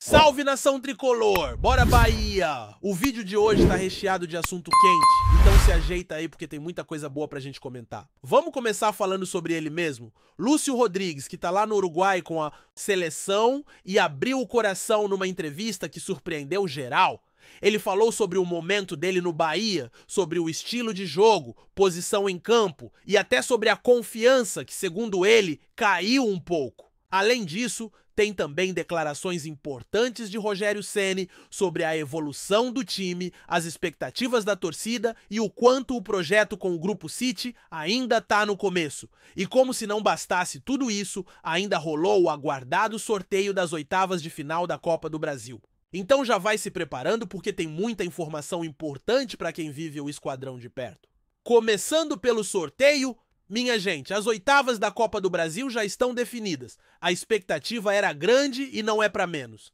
Salve, nação tricolor! Bora, Bahia! O vídeo de hoje tá recheado de assunto quente, então se ajeita aí porque tem muita coisa boa pra gente comentar. Vamos começar falando sobre ele mesmo? Lúcio Rodrigues, que tá lá no Uruguai com a seleção e abriu o coração numa entrevista que surpreendeu geral. Ele falou sobre o momento dele no Bahia, sobre o estilo de jogo, posição em campo e até sobre a confiança que, segundo ele, caiu um pouco. Além disso, tem também declarações importantes de Rogério Ceni sobre a evolução do time, as expectativas da torcida e o quanto o projeto com o Grupo City ainda está no começo. E como se não bastasse tudo isso, ainda rolou o aguardado sorteio das oitavas de final da Copa do Brasil. Então já vai se preparando porque tem muita informação importante para quem vive o esquadrão de perto. Começando pelo sorteio, minha gente, as oitavas da Copa do Brasil já estão definidas. A expectativa era grande e não é para menos.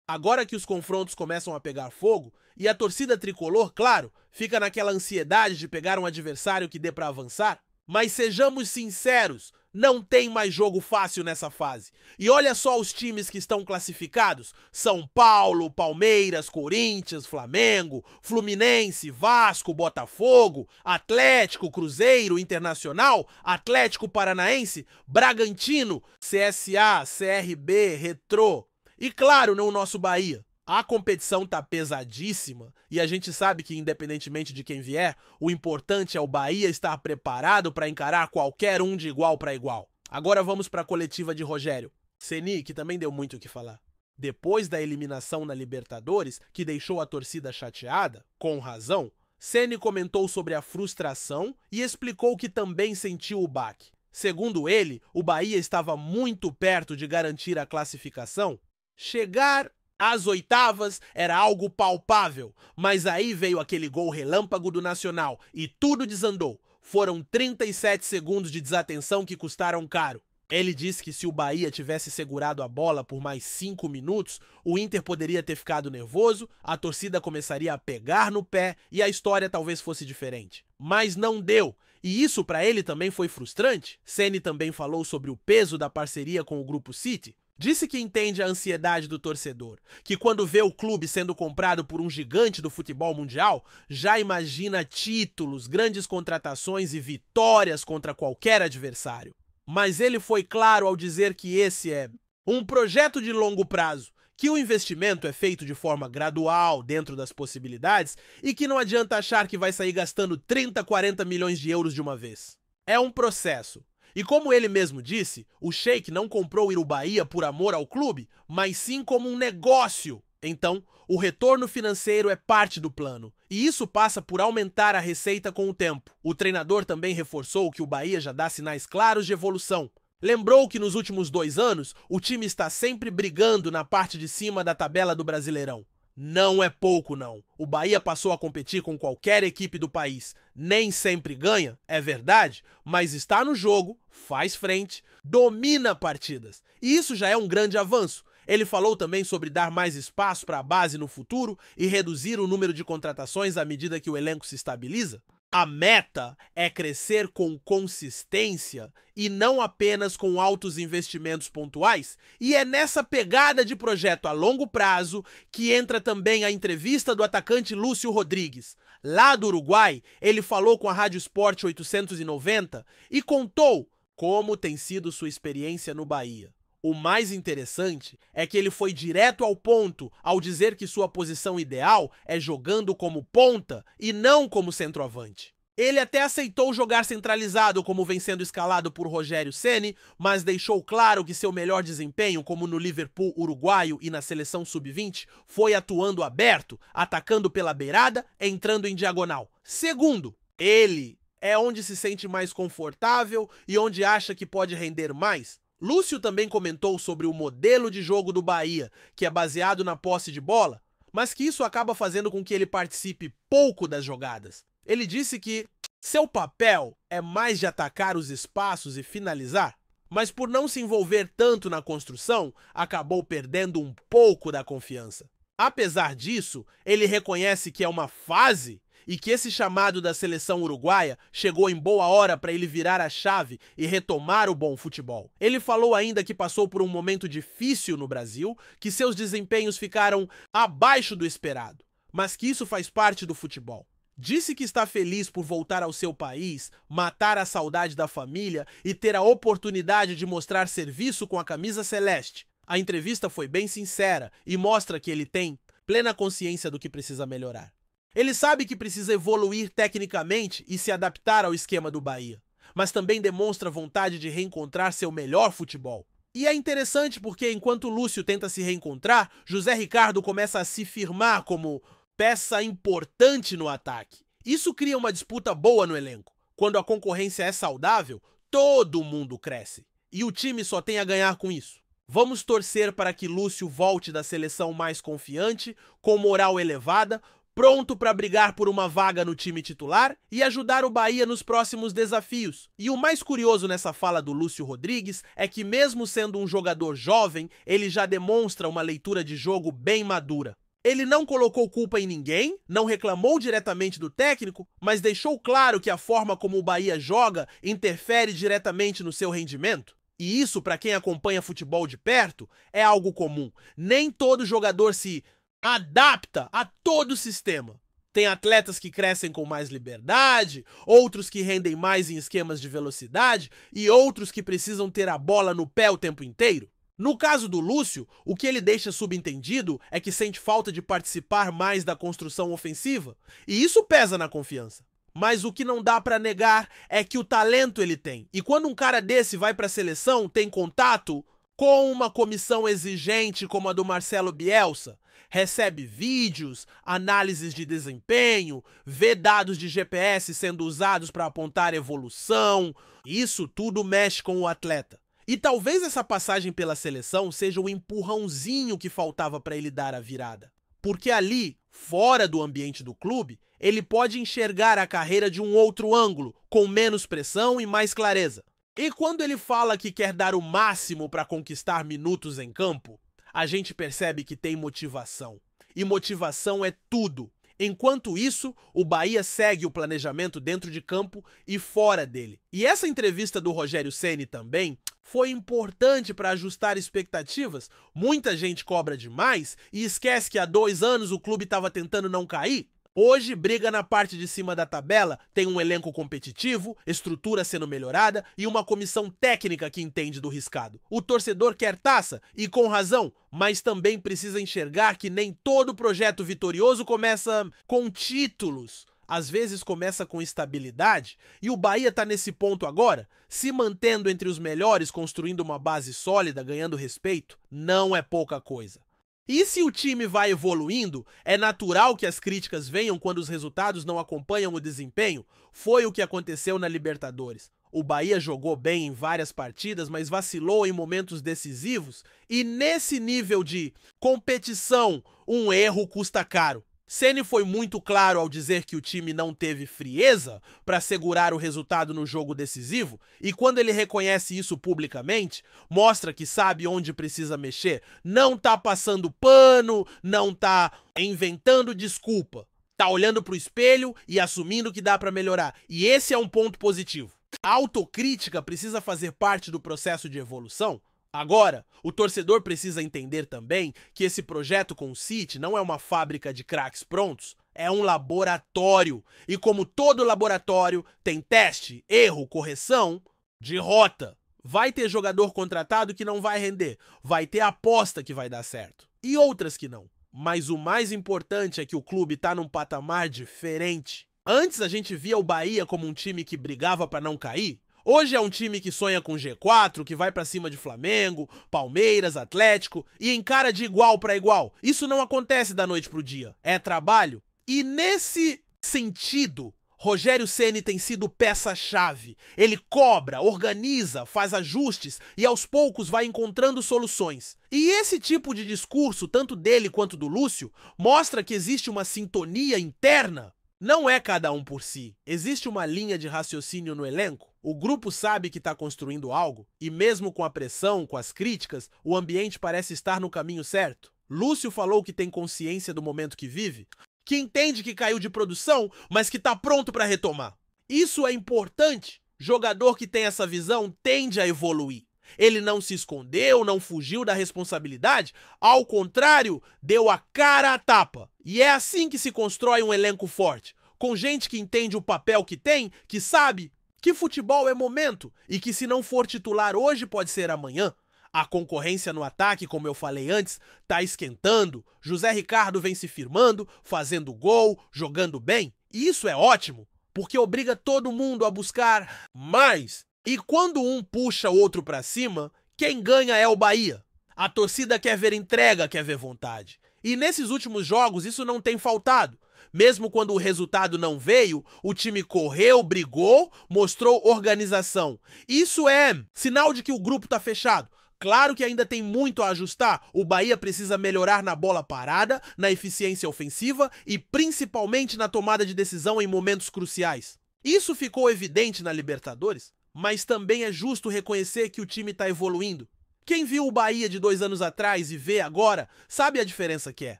Agora que os confrontos começam a pegar fogo e a torcida tricolor, claro, fica naquela ansiedade de pegar um adversário que dê para avançar, mas sejamos sinceros, não tem mais jogo fácil nessa fase. E olha só os times que estão classificados: São Paulo, Palmeiras, Corinthians, Flamengo, Fluminense, Vasco, Botafogo, Atlético, Cruzeiro, Internacional, Atlético Paranaense, Bragantino, CSA, CRB, Retrô. E claro, no nosso Bahia. A competição tá pesadíssima e a gente sabe que, independentemente de quem vier, o importante é o Bahia estar preparado para encarar qualquer um de igual para igual. Agora vamos para a coletiva de Rogério Ceni, que também deu muito o que falar. Depois da eliminação na Libertadores, que deixou a torcida chateada, com razão, Ceni comentou sobre a frustração e explicou que também sentiu o baque. Segundo ele, o Bahia estava muito perto de garantir a classificação. Chegar às oitavas era algo palpável, mas aí veio aquele gol relâmpago do Nacional e tudo desandou. Foram 37 segundos de desatenção que custaram caro. Ele disse que se o Bahia tivesse segurado a bola por mais 5 minutos, o Inter poderia ter ficado nervoso, a torcida começaria a pegar no pé e a história talvez fosse diferente. Mas não deu. E isso para ele também foi frustrante. Ceni também falou sobre o peso da parceria com o Grupo City. Disse que entende a ansiedade do torcedor, que quando vê o clube sendo comprado por um gigante do futebol mundial, já imagina títulos, grandes contratações e vitórias contra qualquer adversário. Mas ele foi claro ao dizer que esse é um projeto de longo prazo, que o investimento é feito de forma gradual, dentro das possibilidades, e que não adianta achar que vai sair gastando 30, 40 milhões de euros de uma vez. É um processo. E como ele mesmo disse, o Sheik não comprou o Bahia por amor ao clube, mas sim como um negócio. Então, o retorno financeiro é parte do plano, e isso passa por aumentar a receita com o tempo. O treinador também reforçou que o Bahia já dá sinais claros de evolução. Lembrou que nos últimos 2 anos, o time está sempre brigando na parte de cima da tabela do Brasileirão. Não é pouco, não. O Bahia passou a competir com qualquer equipe do país. Nem sempre ganha, é verdade, mas está no jogo, faz frente, domina partidas. E isso já é um grande avanço. Ele falou também sobre dar mais espaço para a base no futuro e reduzir o número de contratações à medida que o elenco se estabiliza. A meta é crescer com consistência e não apenas com altos investimentos pontuais. E é nessa pegada de projeto a longo prazo que entra também a entrevista do atacante Lúcio Rodrigues. Lá do Uruguai, ele falou com a Rádio Sport 890 e contou como tem sido sua experiência no Bahia. O mais interessante é que ele foi direto ao ponto ao dizer que sua posição ideal é jogando como ponta e não como centroavante. Ele até aceitou jogar centralizado como vem sendo escalado por Rogério Ceni, mas deixou claro que seu melhor desempenho, como no Liverpool uruguaio e na seleção sub-20, foi atuando aberto, atacando pela beirada, entrando em diagonal. Segundo, ele é onde se sente mais confortável e onde acha que pode render mais. Lúcio também comentou sobre o modelo de jogo do Bahia, que é baseado na posse de bola, mas que isso acaba fazendo com que ele participe pouco das jogadas. Ele disse que seu papel é mais de atacar os espaços e finalizar, mas por não se envolver tanto na construção, acabou perdendo um pouco da confiança. Apesar disso, ele reconhece que é uma fase e que esse chamado da seleção uruguaia chegou em boa hora para ele virar a chave e retomar o bom futebol. Ele falou ainda que passou por um momento difícil no Brasil, que seus desempenhos ficaram abaixo do esperado, mas que isso faz parte do futebol. Disse que está feliz por voltar ao seu país, matar a saudade da família e ter a oportunidade de mostrar serviço com a camisa celeste. A entrevista foi bem sincera e mostra que ele tem plena consciência do que precisa melhorar. Ele sabe que precisa evoluir tecnicamente e se adaptar ao esquema do Bahia, mas também demonstra vontade de reencontrar seu melhor futebol. E é interessante porque enquanto Lúcio tenta se reencontrar, José Ricardo começa a se firmar como peça importante no ataque. Isso cria uma disputa boa no elenco. Quando a concorrência é saudável, todo mundo cresce. E o time só tem a ganhar com isso. Vamos torcer para que Lúcio volte da seleção mais confiante, com moral elevada, pronto para brigar por uma vaga no time titular e ajudar o Bahia nos próximos desafios. E o mais curioso nessa fala do Lúcio Rodrigues é que, mesmo sendo um jogador jovem, ele já demonstra uma leitura de jogo bem madura. Ele não colocou culpa em ninguém, não reclamou diretamente do técnico, mas deixou claro que a forma como o Bahia joga interfere diretamente no seu rendimento. E isso, para quem acompanha futebol de perto, é algo comum. Nem todo jogador se adapta a todo o sistema. Tem atletas que crescem com mais liberdade, outros que rendem mais em esquemas de velocidade e outros que precisam ter a bola no pé o tempo inteiro. No caso do Lúcio, o que ele deixa subentendido é que sente falta de participar mais da construção ofensiva, e isso pesa na confiança. Mas o que não dá pra negar é que o talento ele tem. E quando um cara desse vai pra seleção, tem contato com uma comissão exigente como a do Marcelo Bielsa, recebe vídeos, análises de desempenho, vê dados de GPS sendo usados para apontar evolução, isso tudo mexe com o atleta. E talvez essa passagem pela seleção seja o empurrãozinho que faltava para ele dar a virada. Porque ali, fora do ambiente do clube, ele pode enxergar a carreira de um outro ângulo, com menos pressão e mais clareza. E quando ele fala que quer dar o máximo para conquistar minutos em campo, a gente percebe que tem motivação. E motivação é tudo. Enquanto isso, o Bahia segue o planejamento dentro de campo e fora dele. E essa entrevista do Rogério Ceni também foi importante para ajustar expectativas. Muita gente cobra demais e esquece que há 2 anos o clube estava tentando não cair. Hoje, briga na parte de cima da tabela, tem um elenco competitivo, estrutura sendo melhorada e uma comissão técnica que entende do riscado. O torcedor quer taça, e com razão, mas também precisa enxergar que nem todo projeto vitorioso começa com títulos. Às vezes começa com estabilidade, e o Bahia está nesse ponto agora, se mantendo entre os melhores, construindo uma base sólida, ganhando respeito, não é pouca coisa. E se o time vai evoluindo, é natural que as críticas venham quando os resultados não acompanham o desempenho. Foi o que aconteceu na Libertadores. O Bahia jogou bem em várias partidas, mas vacilou em momentos decisivos. E nesse nível de competição, um erro custa caro. Ceni foi muito claro ao dizer que o time não teve frieza para segurar o resultado no jogo decisivo, e quando ele reconhece isso publicamente, mostra que sabe onde precisa mexer, não tá passando pano, não tá inventando desculpa, tá olhando pro espelho e assumindo que dá para melhorar, e esse é um ponto positivo. A autocrítica precisa fazer parte do processo de evolução. Agora, o torcedor precisa entender também que esse projeto com o City não é uma fábrica de craques prontos, é um laboratório. E como todo laboratório, tem teste, erro, correção, derrota. Vai ter jogador contratado que não vai render, vai ter aposta que vai dar certo, e outras que não. Mas o mais importante é que o clube está num patamar diferente. Antes a gente via o Bahia como um time que brigava para não cair. Hoje é um time que sonha com G4, que vai pra cima de Flamengo, Palmeiras, Atlético e encara de igual para igual. Isso não acontece da noite pro dia, é trabalho. E nesse sentido, Rogério Ceni tem sido peça-chave. Ele cobra, organiza, faz ajustes e aos poucos vai encontrando soluções. E esse tipo de discurso, tanto dele quanto do Lúcio, mostra que existe uma sintonia interna. Não é cada um por si. Existe uma linha de raciocínio no elenco. O grupo sabe que está construindo algo e mesmo com a pressão, com as críticas, o ambiente parece estar no caminho certo. Lúcio falou que tem consciência do momento que vive, que entende que caiu de produção, mas que tá pronto para retomar. Isso é importante. Jogador que tem essa visão tende a evoluir. Ele não se escondeu, não fugiu da responsabilidade, ao contrário, deu a cara à tapa. E é assim que se constrói um elenco forte, com gente que entende o papel que tem, que sabe que futebol é momento e que se não for titular hoje pode ser amanhã. A concorrência no ataque, como eu falei antes, tá esquentando. José Ricardo vem se firmando, fazendo gol, jogando bem. E isso é ótimo, porque obriga todo mundo a buscar mais. E quando um puxa o outro pra cima, quem ganha é o Bahia. A torcida quer ver entrega, quer ver vontade. E nesses últimos jogos isso não tem faltado. Mesmo quando o resultado não veio, o time correu, brigou, mostrou organização. Isso é sinal de que o grupo tá fechado. Claro que ainda tem muito a ajustar. O Bahia precisa melhorar na bola parada, na eficiência ofensiva e principalmente na tomada de decisão em momentos cruciais. Isso ficou evidente na Libertadores, mas também é justo reconhecer que o time está evoluindo. Quem viu o Bahia de 2 anos atrás e vê agora, sabe a diferença que é.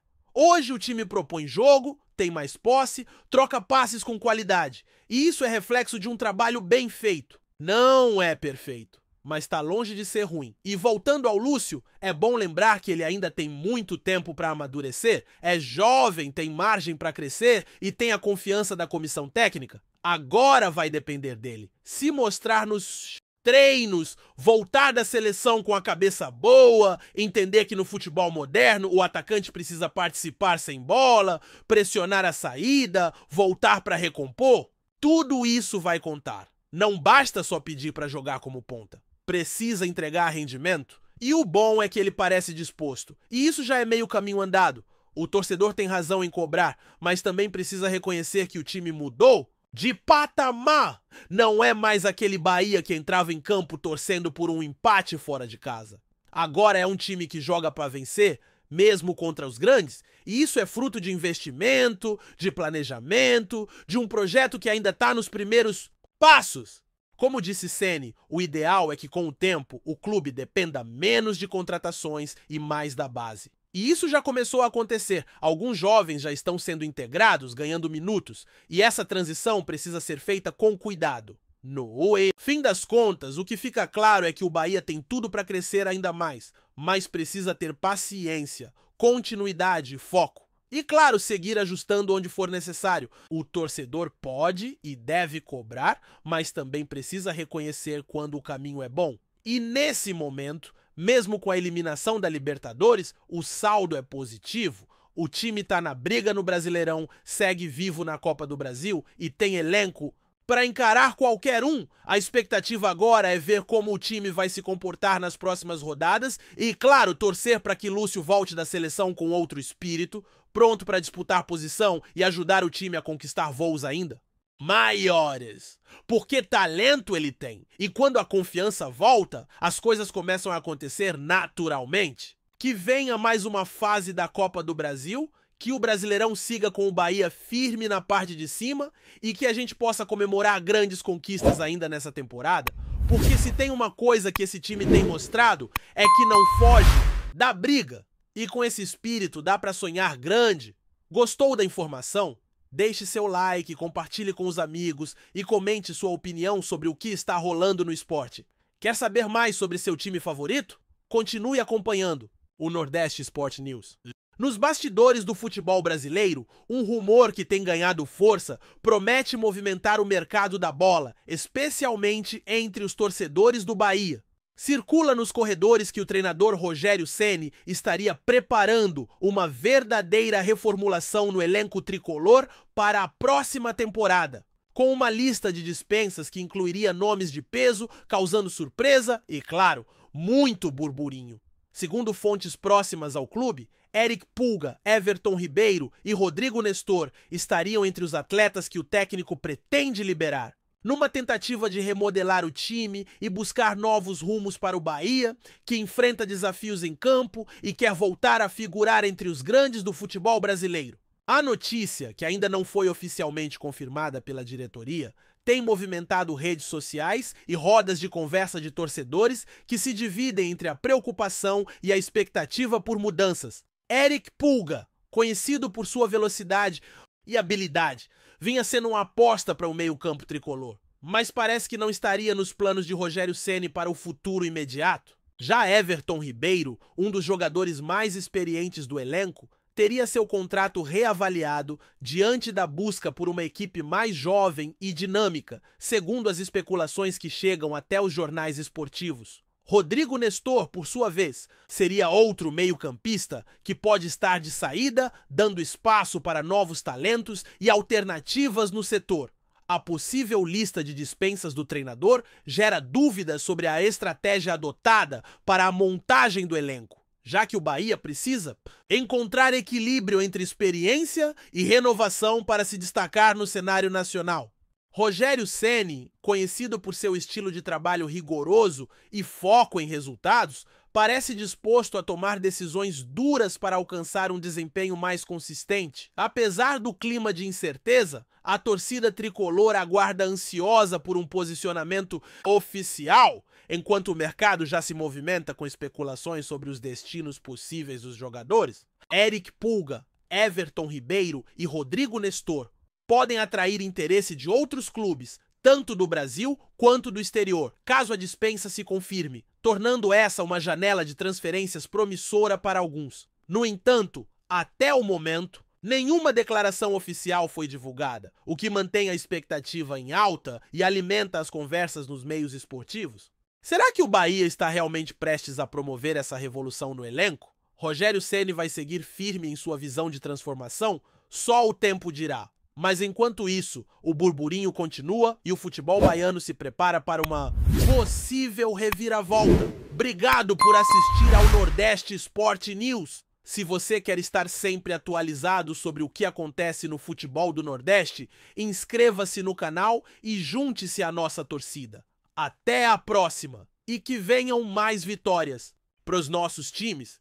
Hoje o time propõe jogo, tem mais posse, troca passes com qualidade. E isso é reflexo de um trabalho bem feito. Não é perfeito, mas está longe de ser ruim. E voltando ao Lúcio, é bom lembrar que ele ainda tem muito tempo para amadurecer, é jovem, tem margem para crescer e tem a confiança da comissão técnica. Agora vai depender dele. Se mostrar nos treinos, voltar da seleção com a cabeça boa, entender que no futebol moderno o atacante precisa participar sem bola, pressionar a saída, voltar para recompor, tudo isso vai contar. Não basta só pedir para jogar como ponta. Precisa entregar rendimento. E o bom é que ele parece disposto. E isso já é meio caminho andado. O torcedor tem razão em cobrar, mas também precisa reconhecer que o time mudou de patamar. Não é mais aquele Bahia que entrava em campo torcendo por um empate fora de casa. Agora é um time que joga para vencer, mesmo contra os grandes, e isso é fruto de investimento, de planejamento, de um projeto que ainda está nos primeiros passos. Como disse Ceni, o ideal é que com o tempo o clube dependa menos de contratações e mais da base. E isso já começou a acontecer. Alguns jovens já estão sendo integrados, ganhando minutos, e essa transição precisa ser feita com cuidado. No fim das contas, o que fica claro é que o Bahia tem tudo para crescer ainda mais, mas precisa ter paciência, continuidade e foco. E claro, seguir ajustando onde for necessário. O torcedor pode e deve cobrar, mas também precisa reconhecer quando o caminho é bom. E nesse momento, mesmo com a eliminação da Libertadores, o saldo é positivo. O time está na briga no Brasileirão, segue vivo na Copa do Brasil e tem elenco para encarar qualquer um. A expectativa agora é ver como o time vai se comportar nas próximas rodadas e, claro, torcer para que Lúcio volte da seleção com outro espírito, pronto para disputar posição e ajudar o time a conquistar voos ainda maiores. Porque talento ele tem. E quando a confiança volta, as coisas começam a acontecer naturalmente. Que venha mais uma fase da Copa do Brasil, que o Brasileirão siga com o Bahia firme na parte de cima e que a gente possa comemorar grandes conquistas ainda nessa temporada. Porque se tem uma coisa que esse time tem mostrado é que não foge da briga. E com esse espírito dá para sonhar grande. Gostou da informação? Deixe seu like, compartilhe com os amigos e comente sua opinião sobre o que está rolando no esporte. Quer saber mais sobre seu time favorito? Continue acompanhando o Nordeste Sport News. Nos bastidores do futebol brasileiro, um rumor que tem ganhado força promete movimentar o mercado da bola, especialmente entre os torcedores do Bahia. Circula nos corredores que o treinador Rogério Ceni estaria preparando uma verdadeira reformulação no elenco tricolor para a próxima temporada, com uma lista de dispensas que incluiria nomes de peso, causando surpresa e, claro, muito burburinho. Segundo fontes próximas ao clube, Eric Pulga, Everton Ribeiro e Rodrigo Nestor estariam entre os atletas que o técnico pretende liberar. Numa tentativa de remodelar o time e buscar novos rumos para o Bahia, que enfrenta desafios em campo e quer voltar a figurar entre os grandes do futebol brasileiro. A notícia, que ainda não foi oficialmente confirmada pela diretoria, tem movimentado redes sociais e rodas de conversa de torcedores que se dividem entre a preocupação e a expectativa por mudanças. Eric Pulga, conhecido por sua velocidade e habilidade, vinha sendo uma aposta para o meio-campo tricolor, mas parece que não estaria nos planos de Rogério Ceni para o futuro imediato. Já Everton Ribeiro, um dos jogadores mais experientes do elenco, teria seu contrato reavaliado diante da busca por uma equipe mais jovem e dinâmica, segundo as especulações que chegam até os jornais esportivos. Rodrigo Nestor, por sua vez, seria outro meio-campista que pode estar de saída, dando espaço para novos talentos e alternativas no setor. A possível lista de dispensas do treinador gera dúvidas sobre a estratégia adotada para a montagem do elenco, já que o Bahia precisa encontrar equilíbrio entre experiência e renovação para se destacar no cenário nacional. Rogério Ceni, conhecido por seu estilo de trabalho rigoroso e foco em resultados, parece disposto a tomar decisões duras para alcançar um desempenho mais consistente. Apesar do clima de incerteza, a torcida tricolor aguarda ansiosa por um posicionamento oficial, enquanto o mercado já se movimenta com especulações sobre os destinos possíveis dos jogadores. Eric Pulga, Everton Ribeiro e Rodrigo Nestor podem atrair interesse de outros clubes, tanto do Brasil quanto do exterior, caso a dispensa se confirme, tornando essa uma janela de transferências promissora para alguns. No entanto, até o momento, nenhuma declaração oficial foi divulgada, o que mantém a expectativa em alta e alimenta as conversas nos meios esportivos. Será que o Bahia está realmente prestes a promover essa revolução no elenco? Rogério Ceni vai seguir firme em sua visão de transformação? Só o tempo dirá. Mas enquanto isso, o burburinho continua e o futebol baiano se prepara para uma possível reviravolta. Obrigado por assistir ao Nordeste Sport News. Se você quer estar sempre atualizado sobre o que acontece no futebol do Nordeste, inscreva-se no canal e junte-se à nossa torcida. Até a próxima! E que venham mais vitórias para os nossos times